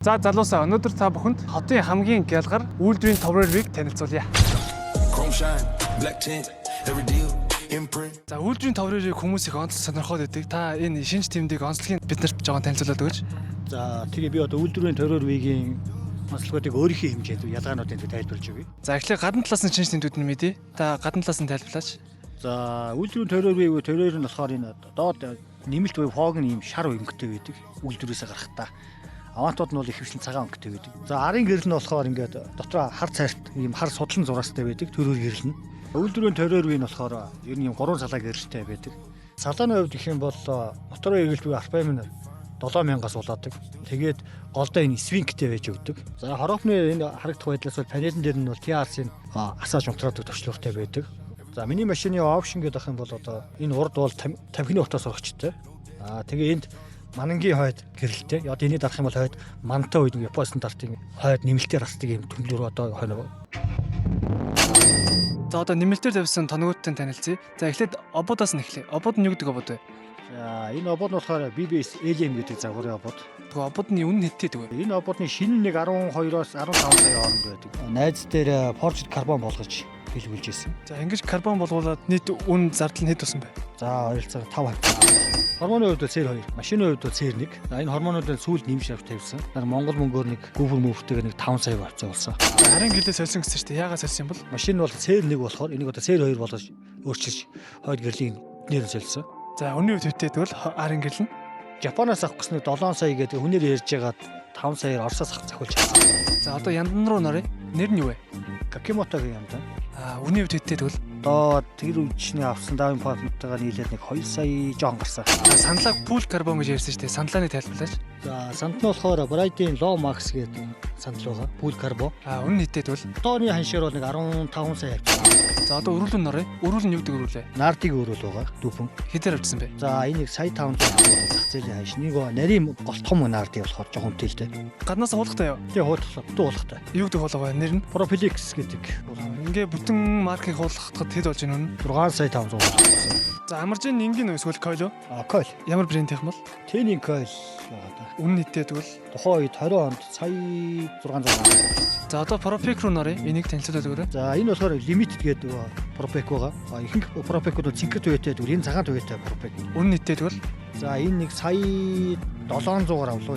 За залуусаа өнөөдөр та бүхэнд хотын хамгийн гялгар үйлдвэрийн товрыг танилцуулъя. За үйлдвэрийн товрыг хүмүүс их онцлог сонирхоод байдаг. Та энэ шинж тэмдэг онцлогийг биднэрт жоохон танилцуулаад өгөөч. За тэгээ би одоо үйлдвэрийн товрын онцлогуудыг өөрийнхөө хэмжээнд ялгаануудыг тайлбарлаж өгье. За эхлээд гадна талаас нь шинж тэмдгүүд нь мэдээ. Та гадна талаас нь тайлбарлаач. За үйлдвэрийн товроор нь болохоор энэ доод нэмэлт буй фог нь ийм шар өнгөтэй байдаг. Үйлдвэрээс гарахтаа. Авантууд нь бол их хвшлэн цагаан өнгөтэй байдаг. За арын гэрэл нь болохоор ингээд дотроо хар цайрт ийм хар судлан зураастай байдаг. Төрөөр гэрэл нь. Үйлдвэрийн товроор нь болохоор ер нь ийм 3 салаа гэрэлтэй байдаг. Салааны хувьд гэх юм бол моторын эргэлт буй RPM нь 7000-аас улаадаг. Тэгээд голдоо энэ свинктэй байж өгдөг. За хороопны энэ харагдах байдлаас бол панелын дээр нь бол TRC-ийн асааж унтраадаг төвчлөртэй байдаг. За миний машины опшн гэдэг ах юм бол одоо энэ урд бол тамхины утаас урагчтай. Тэгээ энд манангийн хойд гэрэлтэй. Одоо энийг дарах юм бол хойд мантай үед Японы стандартын хойд нэмэлтээр расдаг юм төмлөр одоо хойно. За одоо нэмэлтээр тавьсан тоногуудтай танилцъя. За эхлээд обуудаас нь эхлэе. Обууд нь юу гэдэг обууд вэ? За энэ обууд нь болохоор BBS Alien гэдэг загварын обууд. Тэгээ обуудны үнэ хэттэй вэ? Энэ обуудны шинэ нэг 12-оос 15 сая хооронд байдаг. Найз дээр forged carbon болгож хэлбүүлж ирсэн. За ингэж карбон болгуулад нийт үн зардал нь хэд тусан бэ? За ойролцоогоор 5%. Хормоны хувьд бол C2, машины хувьд бол C1. Энэ хормонуудын сүүлд нэмж авч тавьсан. Монгол мөнгөөр нэг гүүфэр мөвхтэйг нэг 5 сая авцаа болсон. Харин гэлээ сольсон гэсэн чинь яагаад сольсон юм бол? Машин бол C1 болохоор энийг одоо C2 болгож өөрчилж хойд гэрлийн нэр сольсон. За өнөө төвтэй тэгвэл харин гэрэл нь Японоос авах гэснээр 7 сая гэдэг хүнээр ярьж байгаад 5 саяар Оросоос захиулж байгаа. За одоо яндан руу норё. Нэр нь юу вэ? Какимото гэх юм да. Үнийн хувьд хэдтэй тэгвэл одоо тэр үчний авсан давын партнертайгаар нийлээд нэг 2 сая жоон гарсан. Саналаа пул карбон гэж ярьсан шүү дээ. Саналааны тайлбарлаач. За санд нь болохоор Bright-ийн Low Max гэдэг сандал байгаа. Пул карбон. Үнэн хэдтэй тэгвэл одооны ханшаар бол нэг 15 сая авчихсан. За одоо өрүүлэн норё. Өрүүл нь юу гэдэг өрүүл вэ? Нартиг өрүүл байгаа. Дүүпэн. Хэдээр авчихсан бэ? За энийг сая 500 зах зээлийн ханш. Нэг нарийн гол том нартиг болохоор жоохон тэлтэй. Гаднаас хуулахтай юу? Тэгээ хуулах, бүтэн хуулахтай. Юу гэдэг хуулгаа нэр нь? Propylix гэдэг. Ингээ бүтэн маркийг хуулахад хэд болж байна вэ? 6 сая 500 болсон. За амаржийн энгийн эсвэл койл уу? Койл. Ямар брэнд юм бол? Тэний койл байгаа да. Үнэн хэдтэй тэгвэл тухайн үед 20 онд сая 600. За одоо Propec руу норё. Энийг танилцуулаад өгөөрэй. За энэ болохоор limited гэдэг Propec байгаа. Ихэнх Propec-ууд цинкер түгээтэй зүгээр энэ цагаан түгээтэй Propec. Үнэн хэдтэй тэгвэл? За энэ нэг сая 700-аар авлаа.